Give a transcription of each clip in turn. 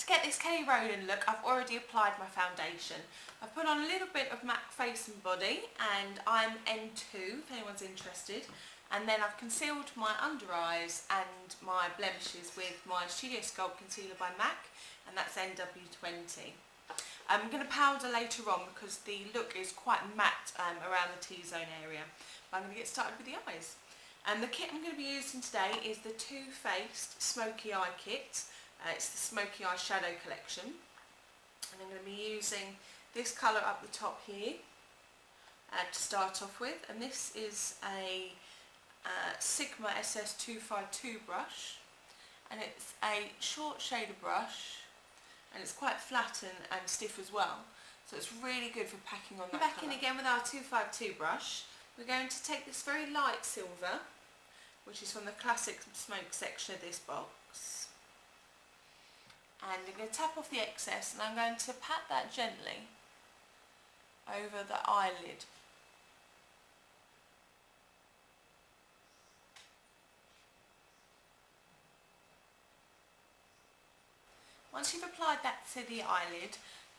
get this Kelly Rowland look, I've already applied my foundation. I've put on a little bit of MAC face and body, and I'm N2 if anyone's interested. And then I've concealed my under eyes and my blemishes with my Studio Sculpt Concealer by MAC, and that's NW20. I'm going to powder later on because the look is quite matte around the T-zone area. But I'm going to get started with the eyes. And the kit I'm going to be using today is the Too Faced Smoky Eye Kit. It's the Smoky Eye Shadow Collection. And I'm going to be using this colour up the top here to start off with. And this is a Sigma SS252 brush. And it's a short shader brush. And it's quite flat and stiff as well. So it's really good for packing on that colour. Back in again with our 252 brush. We're going to take this very light silver, which is from the Classic Smoke section of this box. And I'm going to tap off the excess, and I'm going to pat that gently over the eyelid. Once you've applied that to the eyelid,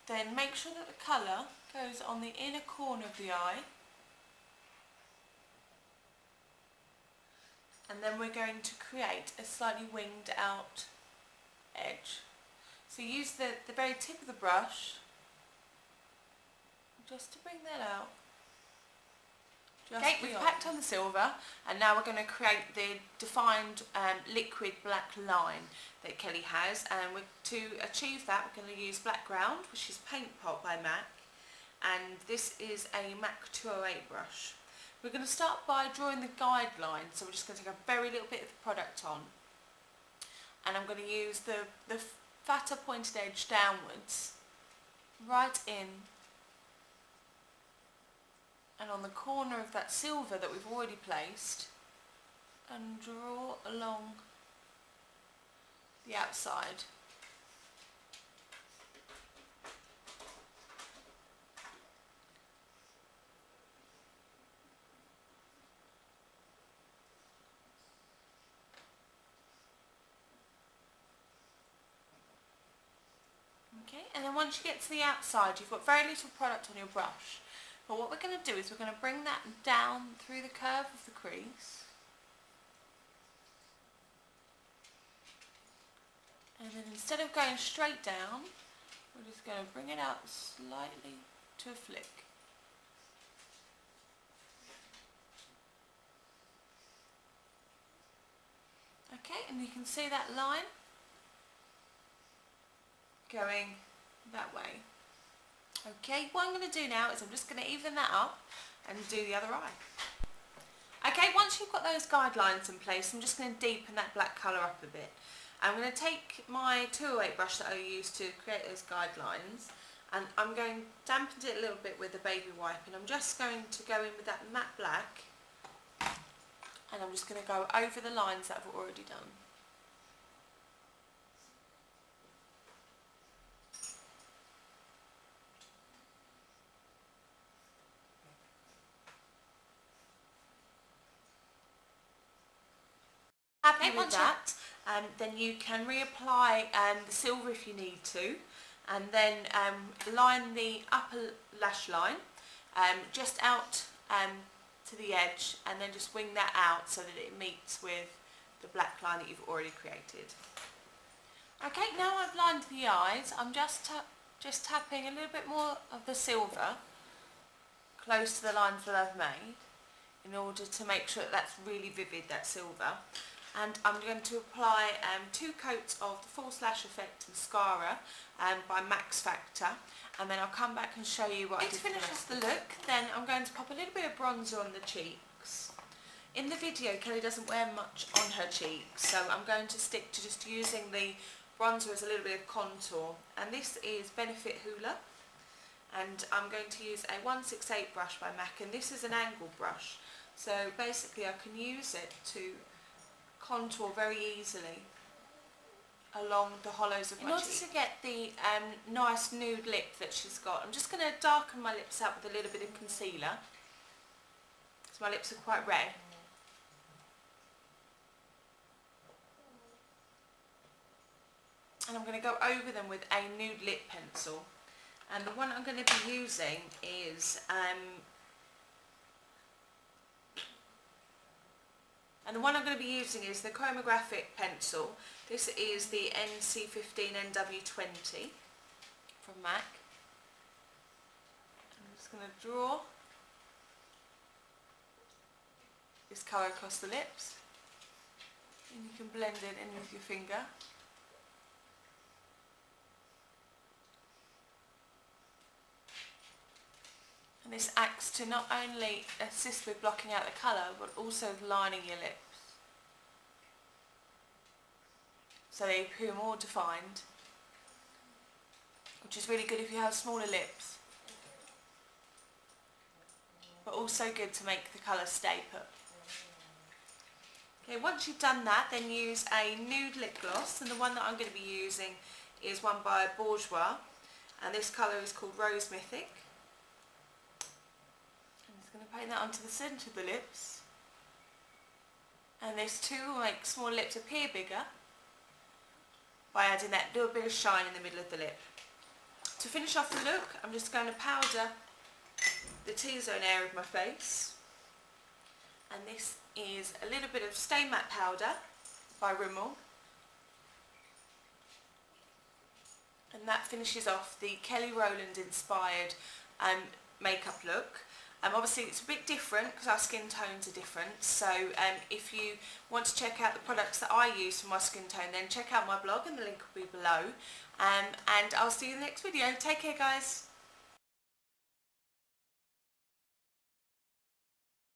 then make sure that the colour goes on the inner corner of the eye. And then we're going to create a slightly winged out edge. So use the very tip of the brush just to bring that out. Okay, we've packed on the silver, and now we're going to create the defined liquid black line that Kelly has, and to achieve that we're going to use black ground, which is Paint Pot by MAC, and this is a MAC 208 brush. We're going to start by drawing the guideline, so we're just going to take a very little bit of the product on, and I'm going to use the fatter pointed edge downwards, right in and on the corner of that silver that we've already placed, and draw along the outside. Okay, and then once you get to the outside, you've got very little product on your brush. But what we're going to do is we're going to bring that down through the curve of the crease. And then instead of going straight down, we're just going to bring it out slightly to a flick. Okay, and you can see that line going that way. Okay, what I'm going to do now is I'm just going to even that up and do the other eye. Okay, once you've got those guidelines in place, I'm just going to deepen that black colour up a bit. I'm going to take my 208 brush that I used to create those guidelines, and I'm going to dampen it a little bit with the baby wipe, and I'm just going to go in with that matte black, and I'm just going to go over the lines that I've already done. Happy with that, then you can reapply the silver if you need to, and then line the upper lash line just out to the edge, and then just wing that out so that it meets with the black line that you've already created. Okay, now I've lined the eyes, I'm just tapping a little bit more of the silver close to the lines that I've made in order to make sure that that's really vivid, that silver. And I'm going to apply 2 coats of the False Lash Effect Mascara by Max Factor, and then I'll come back and show you what I did. To finish off the look, then I'm going to pop a little bit of bronzer on the cheeks. In the video, Kelly doesn't wear much on her cheeks, so I'm going to stick to just using the bronzer as a little bit of contour. And this is Benefit Hoola, and I'm going to use a 168 brush by MAC, and this is an angled brush. So basically I can use it to contour very easily along the hollows of my cheeks. In order to get the nice nude lip that she's got, I'm just going to darken my lips up with a little bit of concealer, because my lips are quite red. and I'm going to go over them with a nude lip pencil. And the one I'm going to be using is the chromographic pencil. This is the NC15NW20 from MAC. I'm just going to draw this colour across the lips, and you can blend it in with your finger. And this acts to not only assist with blocking out the colour, but also lining your lips, so they appear more defined, which is really good if you have smaller lips, but also good to make the colour stay put. Okay, once you've done that, then use a nude lip gloss, and the one that I'm going to be using is one by Bourjois, and this colour is called Rose Mythic. I'm just going to paint that onto the centre of the lips, and this too will make small lips appear bigger by adding that little bit of shine in the middle of the lip. To finish off the look, I'm just going to powder the T-zone area of my face, and this is a little bit of Stay Matte powder by Rimmel, and that finishes off the Kelly Rowland inspired makeup look. Obviously it's a bit different because our skin tones are different, so if you want to check out the products that I use for my skin tone, then check out my blog and the link will be below, and I'll see you in the next video. Take care, guys.